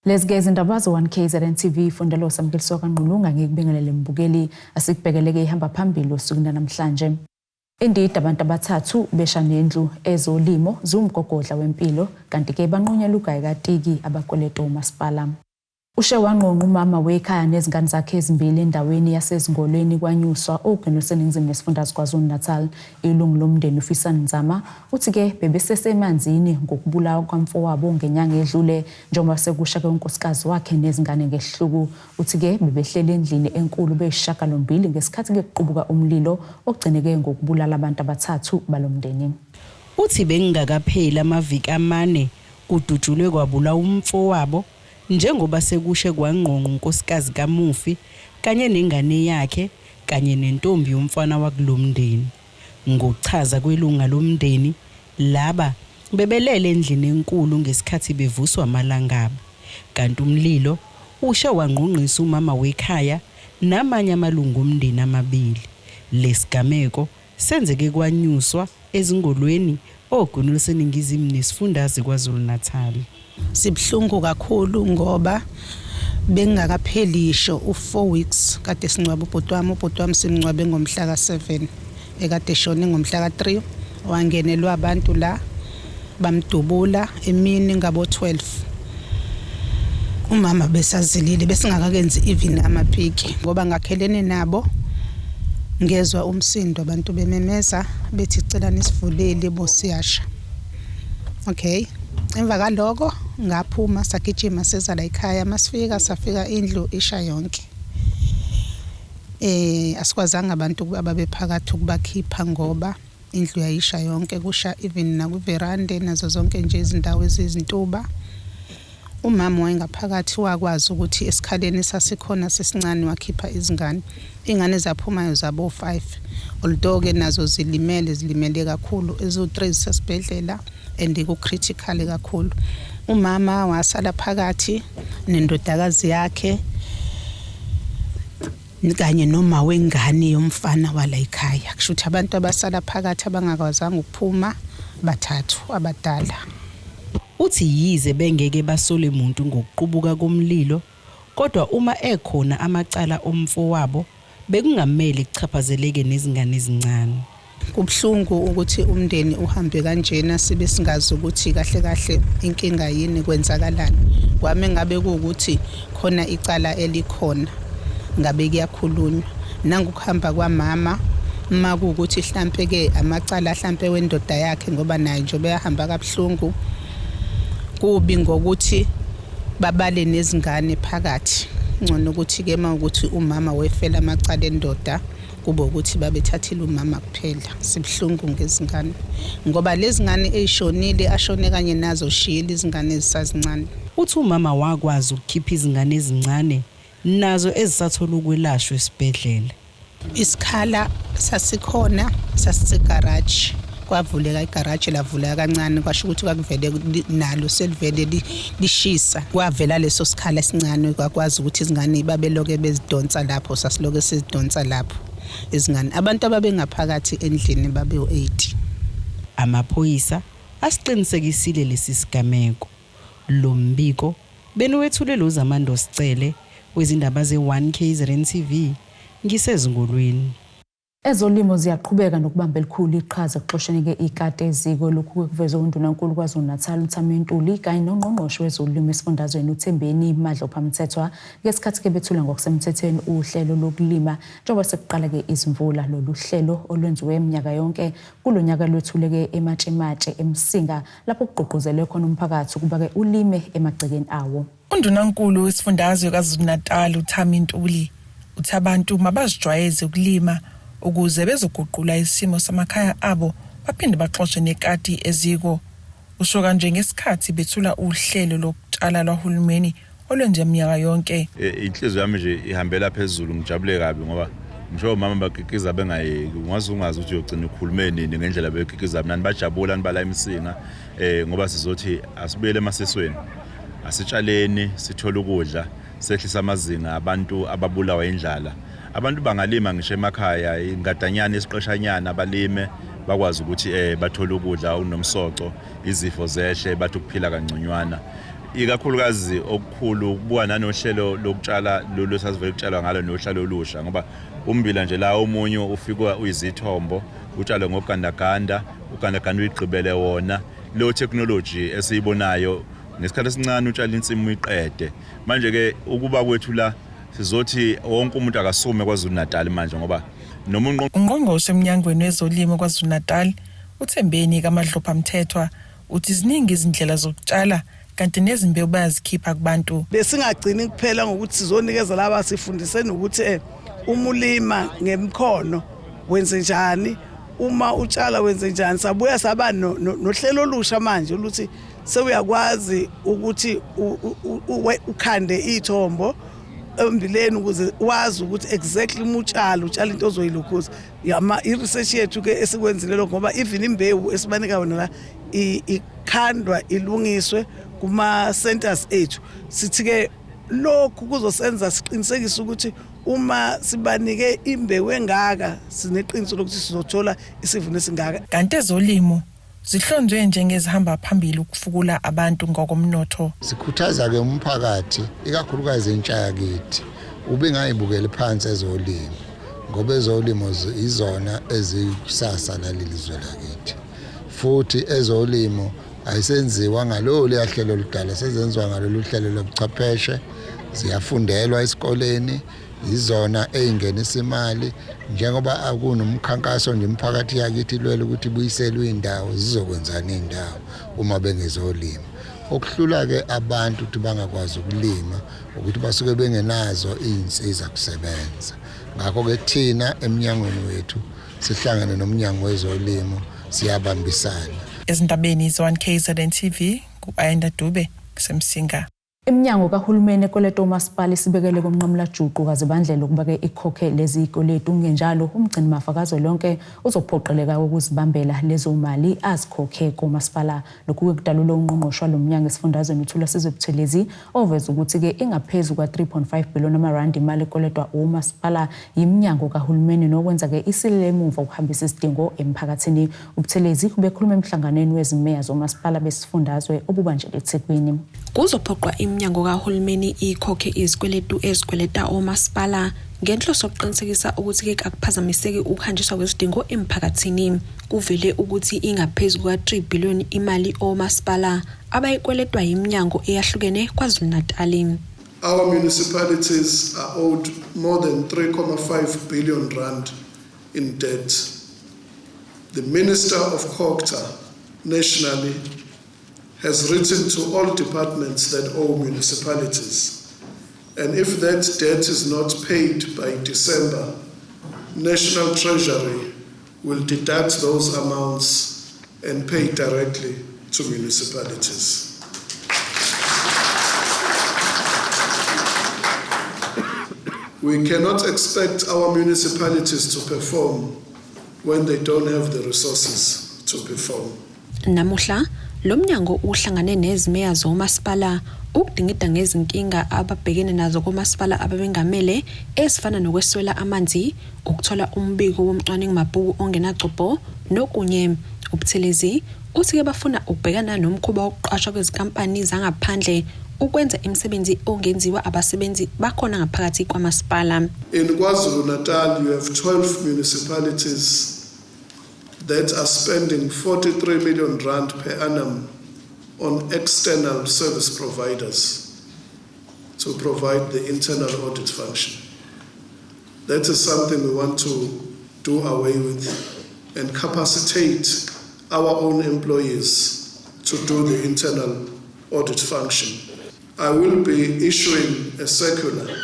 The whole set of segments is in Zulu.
Let's gaze indaba zo1KZNTV fundelo samkeliso kanqulunga ngikubingelele mbukeli asikubhekeleke ihamba phambili osukwini namhlanje. Indida abantu abathathu Besha Nendlu.Ezolimo ZIWUMGOGODLA wempilo kanti ke banqunyela ugayikatiki abakweleto uMasipala. Ushe wanqonqa umama wekhaya nezingane zakhe ezimbili endaweni yasezingolweni kwanyuswa ogeneseningizimu nesifundazwe KwaZulu-Natal. Ilungu lomndeni uFisa Nzama uthi ke bebesesemanzini ngokubulawa kwamfowabo ngenyanga edlule njengoba sekusha ke unkosikazi wakhe nezingane ngehluku. Uthi ke bebehlele endlini enkulu beyishakalombili ngesikhathi ke kuqubuka umlilo ogcineke ngokubulala abantu abathathu balomndeni. Uthi bengingakapheli amaviki amane kudutshulwe kwabula umfowabo njengoba sekushe kwanqonqa unkosikazi kaMufi kanye nengane yakhe kanye nentombi yomfana wakulomndeni. Ngokuchaza kwelunga lomndeni laba bebelele endlini enkulu ngesikhathi bevuswa amalangaba kanti umlilo ushe wanqonqisa umama wekhaya namanye amalungu omndeni amabili. Lesigameko senzeke kwanyuswa ezingolweni ogeneseningizimu nesifundazwe KwaZulu-Natal. Sibhlungu kakhulu ngoba bengingakaphelisho u4 weeks kade singcwaba ubhoti wami simngcwabe ngomhla ka7 ekade shone ngomhla ka3 wangenelwa abantu la bamdubula emini ngabo 12. Umama besazilile besingakakenzi even amaphiki ngoba ngakhelene nabo ngezwa umsindo abantu bememeza bethi cela nisivulele bosiyasha. Okay, emva kaloko ngaphuma sagijima seza la ekhaya masifika safika indlu isha yonke. Asikwazanga abantu ababephakathi ukubakhipha ngoba indlu yayisha yonke kusha even na kuveranda nazo zonke nje izindawo ezizintuba. Umama wayengaphakathi wakwazi ukuthi esikhaleni sasikhona sesincane wakhipha izingane. Ingane zaphumayo zabo 5 although ke nazo zilimele kakhulu ezo3 sesibhedlela and ku critical kakhulu. Umama wasala phakathi nendodakazi yakhe kanye noma wengane yomfana wala ekhaya. Kusho ukuthi abantu abasala phakathi abangakwazanga ukuphuma bathathu abadala. Uthi yize bengeke basole umuntu ngokuqubuka komlilo kodwa uma ekhona amacala omfowabo bekungamele kuchaphazeleke nezingane ezincane. Kubhlungu ukuthi umndeni uhambe kanjena sibe singazi ukuthi kahle inkinga yini kwenzakalani. Kwami ngabe ukuthi khona icala elikhona ngabe kuyakhulunywa nangokuhamba kwamama makuukuthi mhlambe ke amacala mhlambe wendoda yakhe ngoba naye nje beyahamba kabhlungu kubi ngokuthi babale nezingane phakathi. Ngcono ukuthi ke mawukuthi umama wefela amacala endoda kube ukuthi babethathile umama kuphela. Sibhlungu ngezingane ngoba lezingane ezishonile ashone kanye nazo shiyile izingane ezisazincane. Uthi umama wakwazi ukukhipha izingane ezincane nazo ezisathola ukwelashwa esibhedlela. Isikhala sasikhona sasisegarage kwavuleka igarage lavuleka kancane kwasho ukuthi kwakuvele nalo selivele lishisa kwavela leso sikhala esincane kwakwazi ukuthi izingane babeloke bezidonsa lapho sasiloke sizidonsa lapho izingane. Abantu ababengaphakathi endlini babe u8. Amaphoyisa asiqinisekisile lesi sigameko. Lo mbiko benuwethulelo zamando sicele wezindaba ze1KZNTV ngisezingolweni. Ezolimo ziyaqhubeka nokubamba elikhulu iqhaza ekuxosheni ke ikati eziko lokhu kuvezwe uNdunankulu KwaZulu-Natal uThami kanye noNgqongqoshe wezolimo esifundazweni uThembeni Madlophamthethwa ngesikhathi ke bethula ngokusemthethweni uhlelo lokulima njengoba sekuqala ke izimvula. Lolu hlelo olwenziwe eminyaka yonke kulonyaka lwethuleke eMatshematshe eMsinga lapho kuqoqozelwe khona umphakathi ukuba ke ulime emagcekeni awo. uNdunankulu wesifundazwe KwaZulu-Natal uThami uthi abantu mabazijwayeze ukulima ukuze bezoguqula isimo samakhaya abo baphinde baxoxe nekati eziko. Usho kanje ngesikhathi bethula uhlelo lokutshala lwahulumeni olwenze iminyaka yonke. Inhliziyo yami nje ihambela phezulu ngijabule kabi ngoba ngisho mama bakikiza bengayeki ungazi ukuthi uyogcina ukhulume nini ngendlela bekikiza nani bajabula nibala imsinga ngoba sizothi asibuyele emasisweni asitshaleni sithola ukudla sehlisa amazinga abantu ababulawa indlala. Abantu bangalima ngisho emakhaya ingadanyana esiqeshanyana abalime bakwazi ukuthi bathole ukudla unomsoco izifo zehle bathi ukuphila kangconywana. ikakhulukazi okukhulu kubuka nanohlelo lokutshala lo sasivele kutshalwa ngalo nohlelo olusha ngoba umbila nje la omunye ufika uyizithombo utshalwe ngogandaganda ugandaganda uyigqibele wona lo technology esiyibonayo ngesikhathi esincane utshala insimu uyiqede manje ke ukuba kwethu la sizothi wonke umuntu akasume KwaZulu-Natal manje ngoba noma ungqongqoshe emnyangweni wezolimo KwaZulu-Natal uThembeni kaMadlopha Mthethwa uthi ziningi izindlela zokutshala kanti nezimbewu bayazikhipha kubantu besingagcini kuphela ngokuthi sizonikeza laba sifundiseni ukuthi umulima ngemkhono wenze njani uma utshala wenze njani sabuya saba nohlelo olusha manje ukuthi sewuyakwazi ukuthi ukhande ithombo embileni ukuze wazi ukuthi exactly utshala into ozoyilokhuza i-research yethu ke esikwenzile lokho ngoba even imbewu esibanika yona la ikhandwa ilungiswe kuma centers ethu sithi ke lokhu kuzosenza siqinisekise ukuthi uma sibanike imbewu engaka sineqiniso lokuthi sizothola isivuno esingaka kanti ezolimo zihlonzwe njengezihamba phambili ukufukula abantu ngokomnotho sikhuthaza ke umphakathi ikakhulukazi entsha yakithi ubengayibukele phansi ezolimo ngoba ezolimo izona ezikusasa lalelizwe lakithi futhi ezolimo ayisenziwa ngalolu yahlelo oludala sezenziwa ngalolu hlelo lobuchwepheshe ziyafundelwa esikoleni izona eingenisa imali njengoba akunomkhankaso nje umphakathi yakithi lwele ukuthi buyiselwe indawo zizokwenzana indawo uma bengezolima okuhlula ke abantu ukuthi bangakwazi ukulima ukuthi basuke bengenazo izinsiza kusebenza ngakho ke thina eminyangweni wethu sihlangene nomnyango wezolimo siyabambisana ezindabeni Z1KZNTV ku-Ayanda Dube kusemsinga Iminyango kahulumeni ekoleta uMasipala isibekele komnqamula juqu kaze bandlela ukuba ke ikhokhe lezi ikoleta ungenjalo umgcini mafakazo lonke uzophoqeleka ukuzibambela lezo mali azikhokhe kuMasipala lokhu kudalula ungqongqosho lomnyango esifundazweni uthula sizobuthelezi oveza ukuthi ke ingaphezulu kwa 3.5 billion rand imali ekoletwa uMasipala yiminyango kahulumeni nokwenza ke isilele emuva ukuhambisa isidingo emphakathini ubuthelezi kubekhuluma emhlanganweni wezimeya zoMasipala besifundazwe obubanjele eThekwini kuzophoqwa iminyango kahulumeni ikhokhe izikweletu ezikweleta oMasipala ngenhloso yokuqinisekisa ukuthi ke akuphazamiseki ukuhanjiswa kwezidingo emphakathini kuvele ukuthi ingaphezulu kwa 3 billion imali oMasipala abayikweletwa yiminyango eyahlukene KwaZulu-Natal. Our municipalities are owed more than 3.5 billion rand in debt. The Minister of COGTA nationally has written to all departments that owe municipalities. And if that debt is not paid by December, National Treasury will deduct those amounts and pay directly to municipalities. We cannot expect our municipalities to perform when they don't have the resources to perform. Namuhla lomnyango uhlangane nezimeya zoMasipala ukudingida ngezinkinga ababhekene nazo koMasipala ababengamele esifana nokweswela amanzi ukuthola umbiko womcwaningo mabhuku ongenagcobo nokunye ubuthelezi uthi ke bafuna ukubhekana nomkhuba wokuqashwa kwezikampani zangaphandle ukwenza imisebenzi ongenziwa abasebenzi bakhona ngaphakathi kwaMasipala. In KwaZulu-Natal you have 12 municipalities that are spending 43 million rand per annum on external service providers to provide the internal audit function. That is something we want to do away with and capacitate our own employees to do the internal audit function. I will be issuing a circular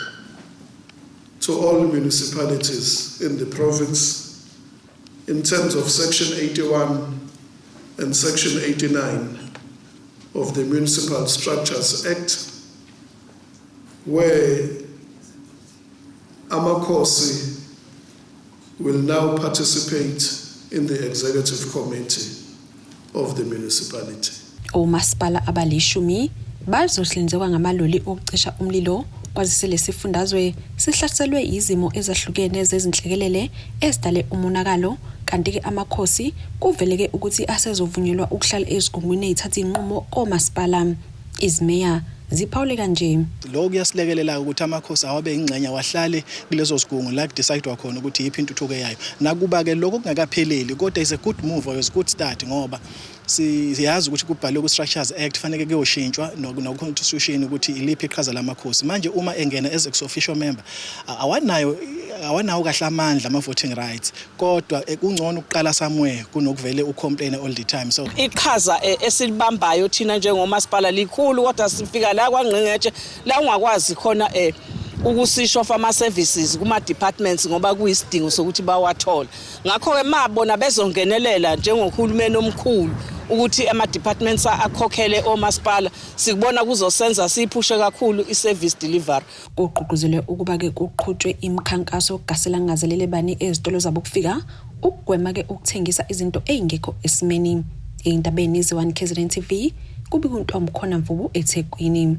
to all municipalities in the province in terms of Section 81 and Section 89 of the Municipal Structures Act, where Amakosi will now participate in the executive committee of the municipality. oMasipala abalishumi bazohlinzekwa ngamaloli okucisha umlilo kwazise lesifundazwe sihlaselwe izimo ezahlukene zezinhlekelele ezidale umonakalo kanti ke amakhosi kuveleke ukuthi asezovunyelwa ukuhlala ezigungwini ezithatha inqumo koMasipala Izimeya ziphawule kanje. Lokho kuyasilekelela ukuthi amakhosi awabe ingxenye wahlale kulezo sigungu la decide wakhona ukuthi yiphi intuthuko yayo. Nakuba ke lokho kungakapheleli kodwa is a good move or is a good start ngoba siyazi ukuthi kubhalwe ku Structures Act fanele kuyoshintshwa no constitution ukuthi iliphi iqhaza lamakhosi. Manje uma engena as ex officio member awanawo kahle amandla ama voting rights kodwa kungcono ukuqala somewhere kunokuvele ucomplain all the time. So iqhaza esilibambayo thina njengomasipala likhulu kodwa sifika la kwangqengetshe la ungakwazi khona ukusisho fama services kuma departments ngoba kuyisidingo sokuthi bawathola. Ngakho ke mabona bezongenelela njengokhulumeni omkhulu ukuthi ama departments akhokhele omasipala sikubona kuzosenza siphushe kakhulu iservice delivery. Uqhuquzele ukuba ke kuqhutshwe imikhankaso ogasela ngazelele bani ezitolo zabo kufika ukugwema ke ukuthengisa izinto ezingekho esimeni. Indabeni ZIWUMGOGODLA.1KZNTV kubi kuntombi khona Mvubu eThekwini.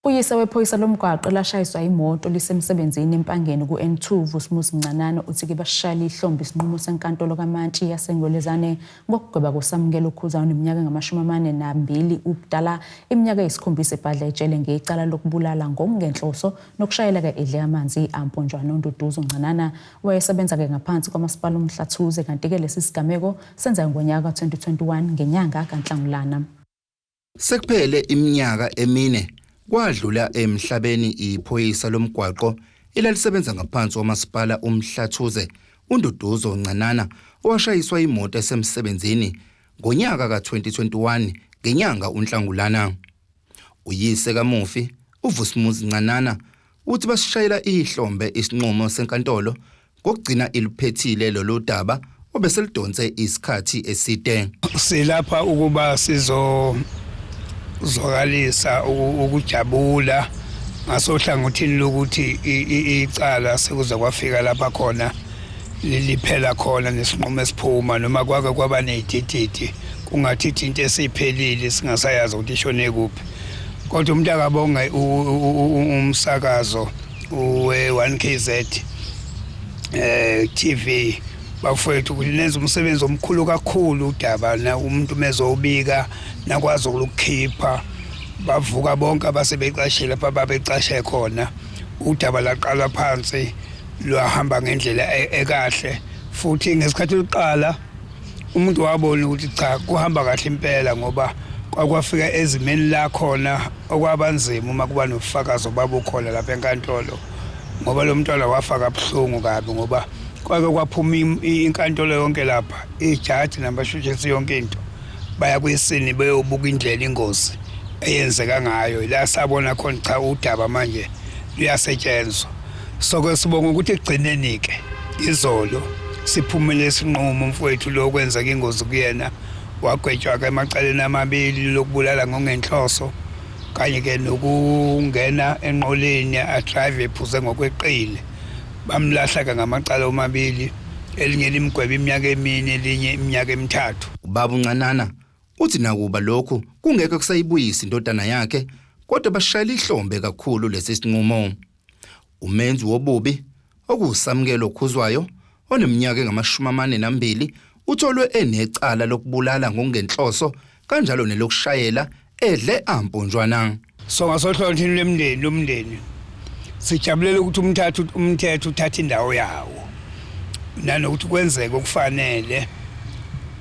Uyise wephoyisa lomgwaqo lashayiswa imoto lisemsebenzini empangeni ku N2 Vusumuzi Mncanane uthi ke bashayela ihlombe isinqumo senkantolo kaMantshi yaseNgwelezane ngokugweba kusamukela ukhuza oneminyaka engama42 ubudala iminyaka eyisikhombisa ebhadla ejele ngecala lokubulala ngokungenhloso nokushayela ke edle amanzi amponjwana uNduduzo Mncanana wayesebenza ke ngaphansi kwamasipala uMhlathuze kanti ke lesi sigameko senza ngonyaka ka2021 ngenyanga kaNhlangulana. Sekuphele iminyaka emine kwadlula emhlabeni iphoyisa lomgwaqo elalisebenza ngaphansi kwamasipala uMhlathuze uNduduzo Mncanana owashayiswa imoto esemsebenzini ngonyaka ka2021 ngenyanga uNhlangulana. Uyise kaMufi uVusumuzi Mncanana uthi basishayela ihlombe isinqumo senkantolo ngokugcina iluphethile lolu daba obeselidonse isikhathi eside. Silapha ukuba zokalisa ukujabula ngasohlangothini lokuthi icala sekuze kwafika lapha khona liliphela khona nesinqumo esiphuma noma kwake kwaba nezidididi kungathi into esiphelile singasayazi ukuthi ishone kuphi. Kodwa umuntu akabonga umsakazo we1KZ TV bafowethu ukuthi nenza umsebenzi omkhulu kakhulu udaba na umuntu mezobika nakwazi ukukhipha bavuka bonke abasebecashela lapha babecashe khona udaba laqala phansi lwahamba ngendlela ekahle futhi ngesikhathi liqala umuntu wabona ukuthi cha kuhamba kahle impela ngoba kwakwafika ezimeni la khona okwabanzima uma kuba nofakazo babukhona lapha enkantolo ngoba lo mntwana wafaka abhlungu kabi ngoba kwake kwaphuma inkantolo yonke lapha ijaji nabashutshisi yonke into baya kwisini beyobuka indlela ingozi eyenzeka ngayo la sabona khona cha udaba manje luyasetshenzwa so kwesibonga ukuthi egcineni ke izolo siphumele isinqumo mfowethu lokwenza ingozi kuyena wagwetshwa ke emacaleni amabili lokubulala ngongenhloso kanye ke nokungena enqoleni adrive ephuze ngokweqile bamlahla ke ngamacala omabili elinye limgweba iminyaka emine elinye iminyaka emithathu. Ubaba uNcanana uthi nakuba lokhu kungeke kusayibuyisa indodana yakhe kodwa bashayela ihlombe kakhulu lesi sinqumo. Umenzi wobubi okusamukelo khuzwayo oneminyaka engama42 utholwe enecala lokubulala ngokungenhloso kanjalo nelokushayela edle amponjwana. So ngasohlangothini lomndeni sijabulela ukuthi umthetho uthatha indawo yawo nanokuthi kwenzeke okufanele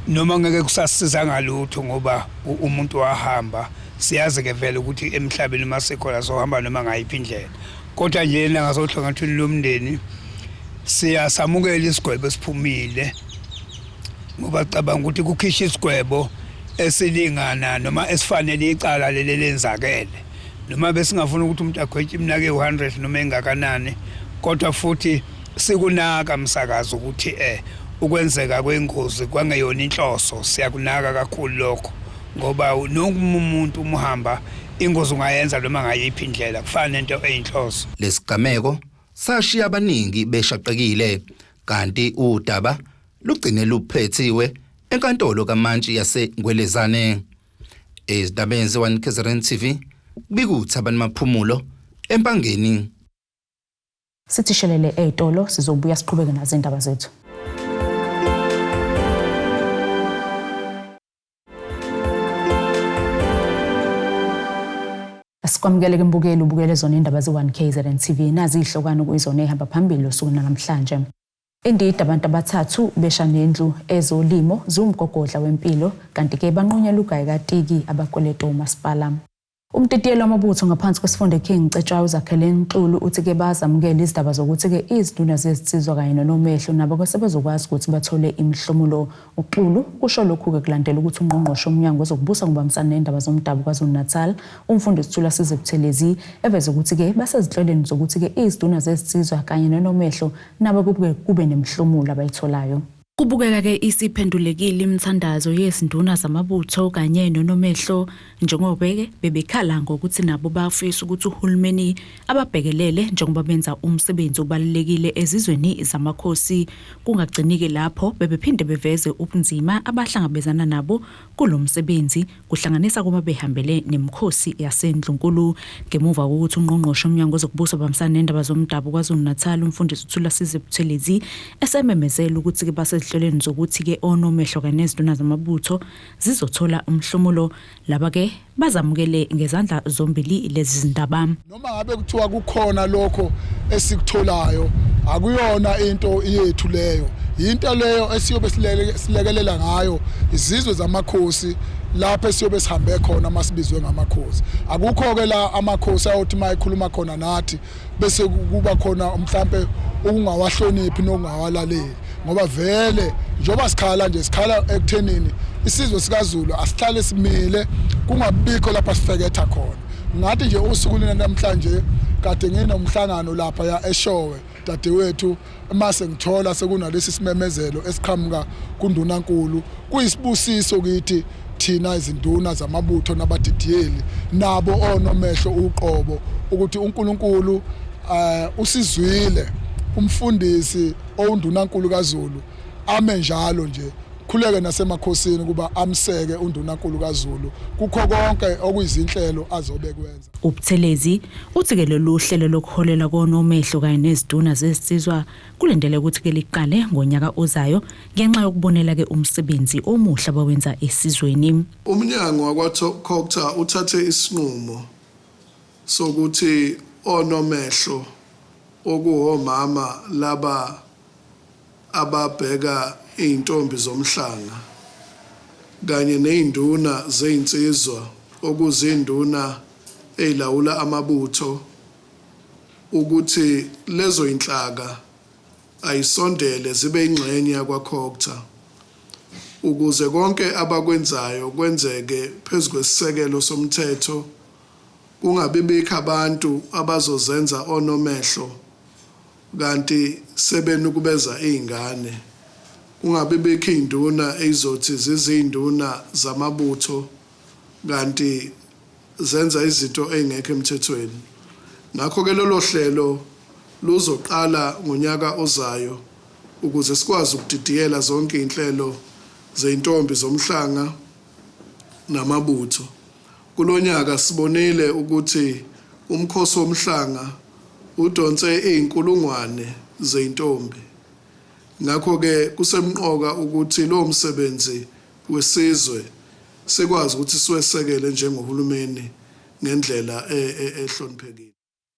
noma ngeke kusasiza ngalutho ngoba umuntu wahamba siyazi ke vele ukuthi emhlabeni masekhona sohamba noma ngayiphi indlela kodwa nje ngasohlangothini lomndeni siyasamukela isigwebo esiphumile ngoba cabanga ukuthi kukhishwa isigwebo esilingana noma esifanele icala leli lenzakele noma besingafuna ukuthi umuntu agwethe iminyaka e100 noma engakanani kodwa futhi sikunaka umsakazo ukuthi ukwenzeka kwengozi kwangeyona inhloso siyakunaka kakhulu lokho ngoba nonke umuntu umhamba ingozi ungayenza noma ngayiphi indlela kufana nento eyinhloso. Lesigameko sashiya abaningi beshaqekile kanti udaba lugcine luphethiwe enkantolo kaMantshi yaseNgwelezane. Ezindabeni ZIWUMGOGODLA.1KZNTV bikuthi abantu maphumulo empangeni. Sithi shelele etolo sizobuya siqhubeke nazo indaba zethu. Asikwamukele mbukeli ubukele zona indaba ze1KZNTV nazi ihlokano kuyizona ehamba phambili usuku namhlanje. Indida abantu abathathu Besha Nendlu.Ezolimo ZIWUMGOGODLA wempilo kanti ke banqunyela ugayikatiki abakweleto uMasipala. Umtitiyelo wamabutho ngaphansi kwesifunde King Cetshwayo uzakhele Nhlulu uthi ke bazamukela izindaba zokuthi ke izinduna zezitsizwa kanye nonomehlo nabo kwesebezokwazi ukuthi bathole imihlomulo uXulu kusho lokhu ke kulandela ukuthi ungqongqoshe umnyango wezokubusa ngubambisana nendaba zomdabu KwaZulu-Natal umfundisi Thulasizwe Buthelezi eveza ukuthi ke basezihlelweni zokuthi ke izinduna zezitsizwa kanye nonomehlo nabo kube nemihlomulo abayitholayo. Kubukeka ke isiphendulekile imithandazo yezinduna zamabutho kanye nonomehlo njengoba ke bebekhala ngokuthi nabo bafisa ukuthi uhulumeni ababhekelele njengoba benza umsebenzi obalekile ezizweni zamakhosi kungagcinike lapho bebephinde beveze ubunzima abahlangabezana nabo kulomsebenzi kuhlanganisa kuba behambele nemkhosi yaseNdlunkulu ngemuva kokuthi ungqongqoshe umnyango wezokubusa bambisana nendaba zomdabu KwaZulu-Natal umfundisi Thulasizwe Buthelezi esememezela ukuthi ke hlelweni zokuthi ke onomehlo kanye nezinduna zamabutho zizothola umhlomulo laba ke bazamukele ngezandla zombili lezi zindaba. Noma ngabe kuthiwa kukhona lokho esikutholayo akuyona into yethu leyo, into leyo esiyobe silekelela ngayo izizwe zamakhosi lapho esiyobe sihambe khona masibizwe ngamakhosi. Akukho ke la amakhosi ayothi mayikhuluma khona nathi bese kuba khona mhlambe ukungawahloniphi nokungawalaleli ngoba vele njoba sikhala nje sikhala ekuthenini isizwe sikaZulu asihlale simile kungabikho lapha sifeketha khona. Ngathi nje usuku namhlanje kade nginomhlangano lapha ya eShowe dadewethu mase ngithola sekunalesi simemezelo esiqhamuka kuNdunankulu kuyisibusiso kithi thina izinduna zamabutho nabadidiyeli nabo onomehlo uqobo ukuthi uNkulunkulu usizwile umfundisi oundunankulu kaZulu ame njalo nje khuleke nasemakhosini kuba amseke undunankulu kaZulu kukho konke okuyizinhlelo azobe kwenza. Ubuthelezi uthi ke lolu hlelo lokuholela konomehlo kanye nezinduna zesizwa kulendele ukuthi ke liqale ngonyaka ozayo ngenxa yokubonela ke umsebenzi omuhle abawenza esizweni. Umnyango wakwaCokta uthathe isinqumo sokuthi onomehlo okuhomama laba ababheka intombi zomhlanga kanye neinduna zezinsizwa okuzinduna ezilawula amabutho ukuthi lezo inhlaka ayisondele zibe ingxenye yakwaCokta ukuze konke abakwenzayo kwenzeke phezukwesisekelo somthetho kungabibikho abantu abazozenza onomehlo kanti sebenukubeza izingane kungabibikho induna ezizothi zizinduna zamabutho kanti zenza izinto ezingekho emthethweni. Ngakho ke lolo hlelo luzoqala ngonyaka ozayo ukuze sikwazi ukudidiyela zonke inhlelo zeintombi zomhlanga namabutho. Kulonyaka sibonile ukuthi umkhosi womhlanga udonse izinkulungwane zeintombi. Ngakho ke kusemqoka ukuthi lo msebenzi wesizwe sikwazi ukuthi siwesekele njengohulumeni ngendlela ehloniphekile.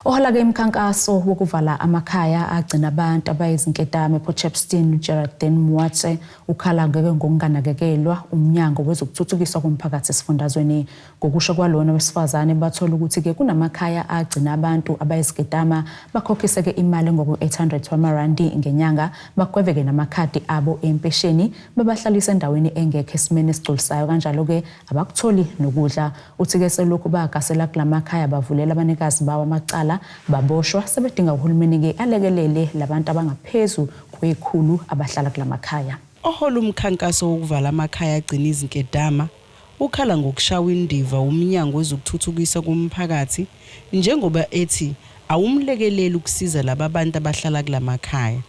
Ohala ke imkhankaso wokuvala amakhaya agcina abantu abayizinketame ePortshepstone Geraldine Muatse ukhala ngeke ngokunganakekelwa umnyango wezokuthuthukiswa komphakathi esifundazweni ngokusho kwalona wesifazane bathola ukuthi ke kunamakhaya agcina abantu abayizinketama bakhokhise ke imali ngoko-800 wamarandi ngenyanga bagweveke namakhadi abo empesheni bebahlalisa endaweni engekho esimeni esigculisayo kanjalo ke abakutholi nokudla uthi ke selokhu bagasela kulamakhaya bavulela abanikazi bawo amacala baboshwa sebedinga uhulumeni ke alekelele labantu abangaphezulu kwekhulu abahlala kulamakhaya. Ohola umkhankaso wokuvala amakhaya agcina izinkedama ukhala ngokushawa indiva umnyango wezokuthuthukiswa komphakathi njengoba ethi awumlekeleli ukusiza laba abantu abahlala kulamakhaya.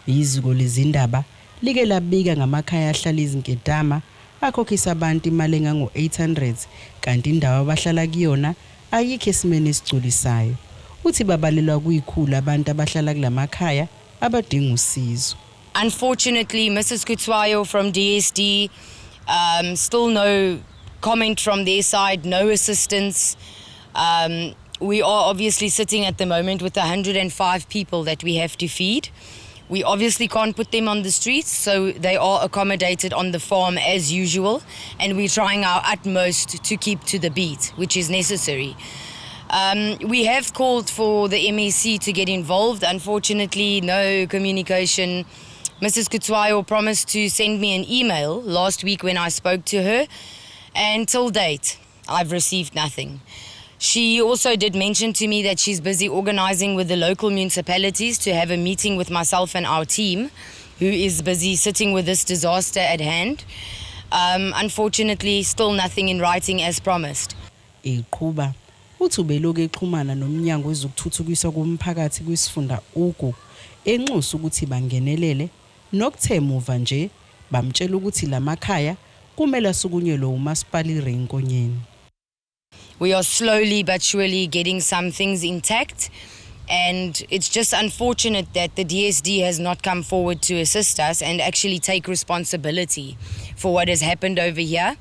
Iziko lezindaba like labika ngamakhaya ahlala izinkedama akhokhisa abantu imali engango-800 kanti indawo abahlala kuyona ayikho esimeni esigculisayo. Uthi babalelwa kuyikhulu abantu abahlala kulamakhaya abadinga usizo. Unfortunately, Mrs. Kutswayo from DSD, still no comment from their side, no assistance. We are obviously sitting at the moment with 105 people that we have to feed. We obviously can't put them on the streets, so they are accommodated on the farm as usual, and we're trying our utmost to keep to the beat, which is necessary. We have called for the MEC to get involved. Unfortunately, no communication. Mrs. Kutswayo promised to send me an email last week when I spoke to her, and till date, I've received nothing. She also did mention to me that she's busy organizing with the local municipalities to have a meeting with myself and our team, who is busy sitting with this disaster at hand. Unfortunately, still nothing in writing as promised. Iqhuba uthi ubeloku exhumana nomnyango wezokuthuthukiswa komphakathi kwisifunda ugu enxusa ukuthi bangenelele nokuthe muva nje bamtshela ukuthi lamakhaya kumele asukunyelwe uMasipala iRenkonyeni. We are slowly but surely getting some things intact, and it's just unfortunate that the DSD has not come forward to assist us and actually take responsibility for what has happened over here.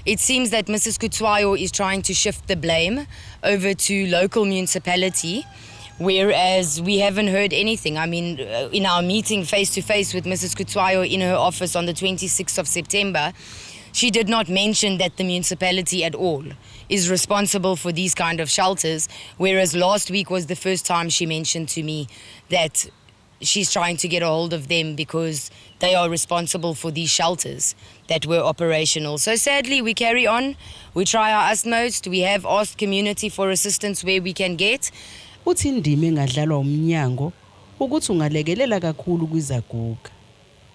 It seems that Mrs. Kutswayo is trying to shift the blame over to local municipality, whereas we haven't heard anything. I mean, in our meeting face-to-face with Mrs. Kutswayo in her office on the 26th of September, she did not mention that the municipality at all is responsible for these kind of shelters, whereas last week was the first time she mentioned to me that she's trying to get a hold of them because they are responsible for these shelters that were operational. So sadly, we carry on. We try our utmost. We have asked community for assistance where we can get. Uthi indima engadlalwa umnyango ukuthi ungalekelela kakhulu kwizaguga.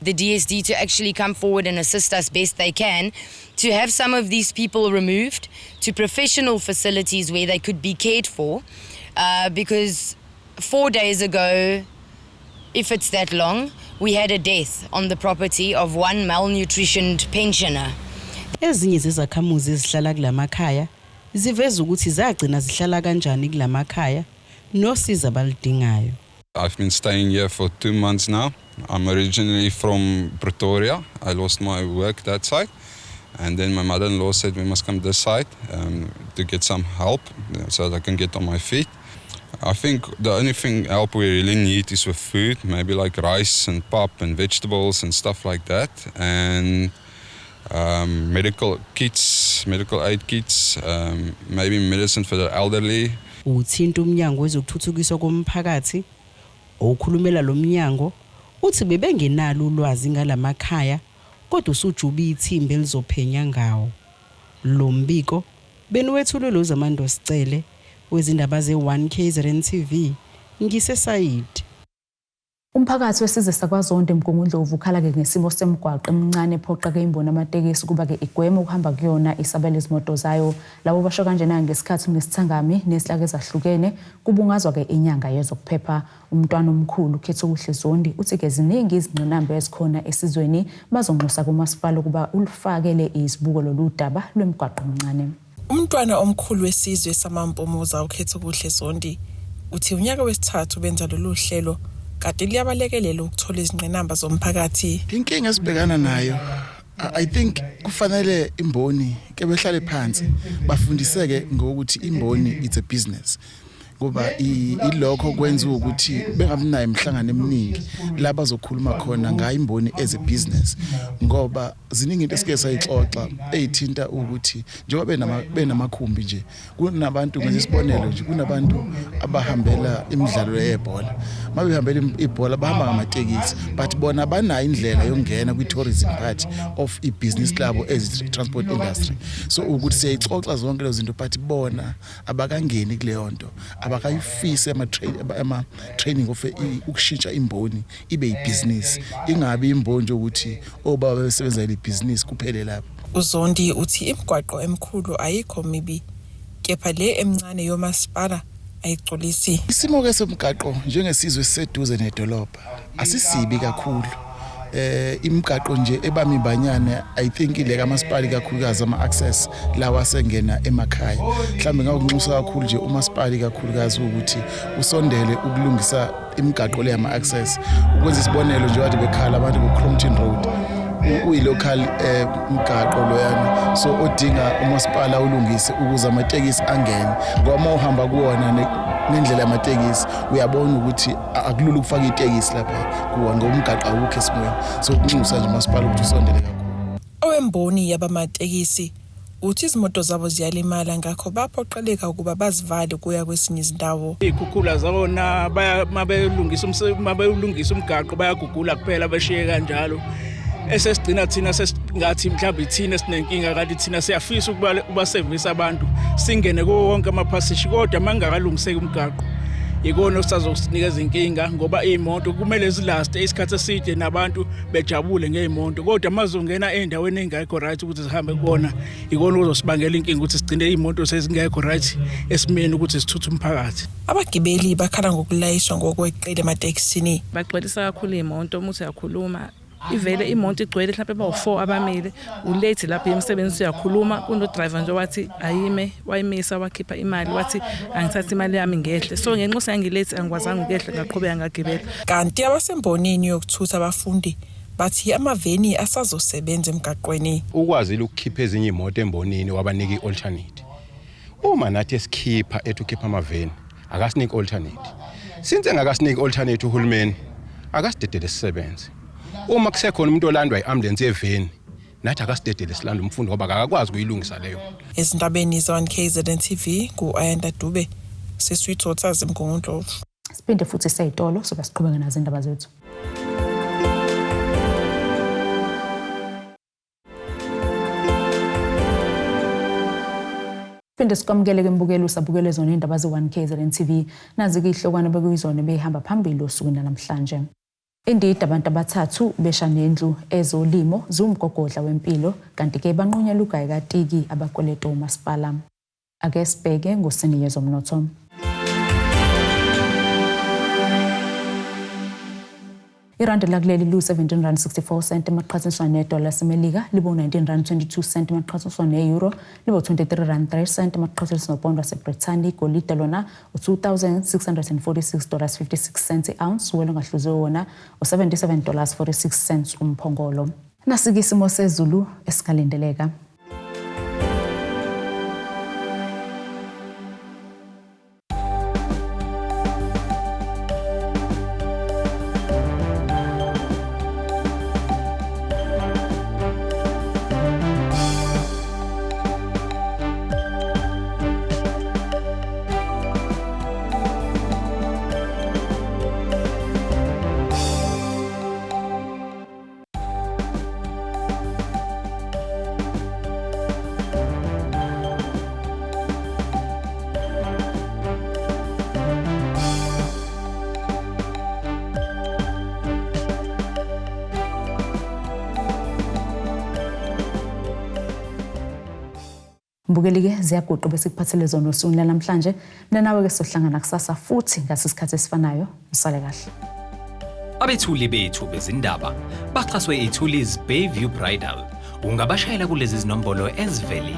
The DSD to actually come forward and assist us best they can, to have some of these people removed to professional facilities where they could be cared for, because 4 days ago, if it's that long, we had a death on the property of one malnutritioned pensioner. Ezinye zezakhamuzi ezihlala kulamakhaya ziveza ukuthi zagcina zihlala kanjani kulamakhaya nosiza abalidingayo. I've been staying here for 2 months now. I'm originally from Pretoria. I lost my work that side. And then my mother-in-law said we must come this side to get some help so that I can get on my feet. I think the only help we really need is with food, maybe like rice and pap and vegetables and stuff like that. And medical aid kits, maybe medicine for the elderly. Uthinta umnyango wezokuthuthukiswa komphakathi okhulumela lo mnyango uthi bebengenalo ulwazi ngalamakhaya kodwa usujuba ithimba elizophenya ngawo. Lo mbiko beniwethulwe uZamando Sicele wezindaba ze1KZNTV ngisesayidi. Umphakathi wesizwe sakwaZonke eMgungundlovu ukhala-ke ngesimo semigwaqo emincane ephoqa-ke imboni amatekisi ukuba-ke igweme ukuhamba kuyona isabela izimoto zayo. Labo basho kanjena ngesikhathi nesithangami nesilaka ezahlukene kubungazwa-ke inyanga yezokuphepha. Umntwana omkhulu Ukhethokuhle Zondi uthi-ke ziningi izingqinamba ezikhona esizweni bazonxusa kuMasipala ukuba ulufakele izibuko lolu daba lwemigwaqo emincane. Umntwana omkhulu wesizwe samampomoza Ukhethokuhle Zondi uthi unyaka wesithathu benza lolu hlelo kade liyabalekelela ukuthola izingqinamba zomphakathi. Inkinga esibhekana nayo, I think kufanele imboni ke behlale phansi bafundiseke ngokuthi imboni it's a business. Ngoba ilokho kwenza ukuthi bengabinayo imhlangano eminingi la bazokhuluma khona ngayo imboni as a business, ngoba ziningi into esike sayixoxa ezithinta ukuthi njengoba benamakhumbi nje kunabantu ngesibonelo nje kunabantu abahambela imidlalo yebhola. Mabehambela ibhola bahamba ngamatekisi but bona banayo indlela yongena kwi-tourism part of i-business labo as transport industry. So ukuthi siyayixoxa zonke lezo zinto but bona abakangeni kuleyo nto, abakayifise ama-training of ukushintsha imboni ibe yi-business, ingabi imboni nje ukuthi obaba besebenza le-business kuphele lapho. uZondi uthi imigwaqo emkhulu ayikho mibi kepha le emncane yoMasipala ayigcolisi. Isimo ke somgaqo njengesizwe seduze nedolobha asisibi kakhulu. Imigaqo nje ebamibanyane I think ile kaMasipala kakhulukazi ama-access lawa sengena emakhaya. Mhlawumbe ngakunxusa kakhulu nje uMasipala kakhulukazi ukuthi usondele ukulungisa imigaqo le yama-access. Ukwenza isibonelo nje wathi bekhala abantu ku-Crompton Road uyi-local mgaqo loyana so odinga umasipala ulungise ukuze amatekisi angene ngoba uma uhamba kuwona nendlela yamatekisi uyabona ukuthi akulula ukufaka itekisi lapha kuwona ngoba umgaqo awukho esimweni so kunxusa nje umasipala ukuthi usondele kakhulu. Owemboni yabamatekisi uthi izimoto zabo ziyalimala ngakho baphoqeleka ukuba bazivale kuya kwesinye izindawo. Ikhukhula zabona mabelungisa umgaqo bayagugula kuphela bashiye kanjalo. Esesigcina thina sesingathi mhlawumbe thina sinenkinga kanti thina siyafisa ukuba service abantu singene kuwo wonke amaphasishi kodwa mangakalungiseki umgaqo ikona osazosinikeza inkinga ngoba imoto kumele zilaste isikhathi eside nabantu bejabule ngeimoto kodwa mazongena endaweni engekho right ukuthi zihambe kuona ikona uzosibangela inkinga ukuthi sigcine imoto sezingekho right esimeni ukuthi sithuthe umphakathi. Abagibeli bakhala ngokulayishwa ngokweqile ematekisini. Bagcwalisa kakhulu imoto umuthi uyakhuluma ivele imoto igcwele mhlawumbe ba4 abamile ulate lapha emsebenzini uyakhuluma kuno driver nje wathi ayime wayimisa wakhipha imali wathi angithatha imali yami ngehle so ngenxa yangilate angikwazanga ngehle ngaqhubeka ngagibela. Kanti abasembonini yokuthutha abafundi bathi amaveni asazosebenza emgaqweni. Ukwazile ukukhipha ezinye imoto embonini wabanika i-alternate. Uma nathi esikhipha ukukhipha amaveni akasiniki alternate. Since engakasiniki alternate uhulumeni akasidedele sisebenze. Uma kusekhona umuntu olandwa iambulance eveni nathi akasidedele silanda umfundi ngoba akakwazi ukuyilungisa leyo. Ezindabeni za1KZNTV ku-Ayanda Dube seswithatha ZIWUMGOGODLA. Siphinde futhi sayitolo soba siqhubeka nazo indaba zethu. Phinde sikwamukele ke mbukelo usabukele zona indaba ze1KZNTV nazi ke ihlokwana bekuyizona behamba phambili osukwini namhlanje. Indida abantu abathathu Besha Nendlu.Ezolimo ZIWUMGOGODLA wempilo kanti ke banqunyela ugayi kaTiki abakweleto uMasipala. Ake sibheke ngosini yezomnotho. Irandi lakuleli lu-17.64 emaqhathaniswa nedola semelika libo-19.22 emaqhathaniswa ne-euro libo-23.03 emaqhathaniswa nopondo waseBrithani. Igolide lona $2,646.56 i-ounce welo ngahluziwe wona $77.46 umphongolo. Nasike isimo sezulu esikalindeleka. Mbukeli-ke ziyaguqa besikuphathele zona usuku namhlanje. Mina nawe ke sohlangana kusasa futhi ngasisikhathi esifanayo. Usale kahle. Abethuli bethu bezindaba baxhaswe ithuliz Bayview Bridal. Ungabashayela kulezi zinombolo ezivelile.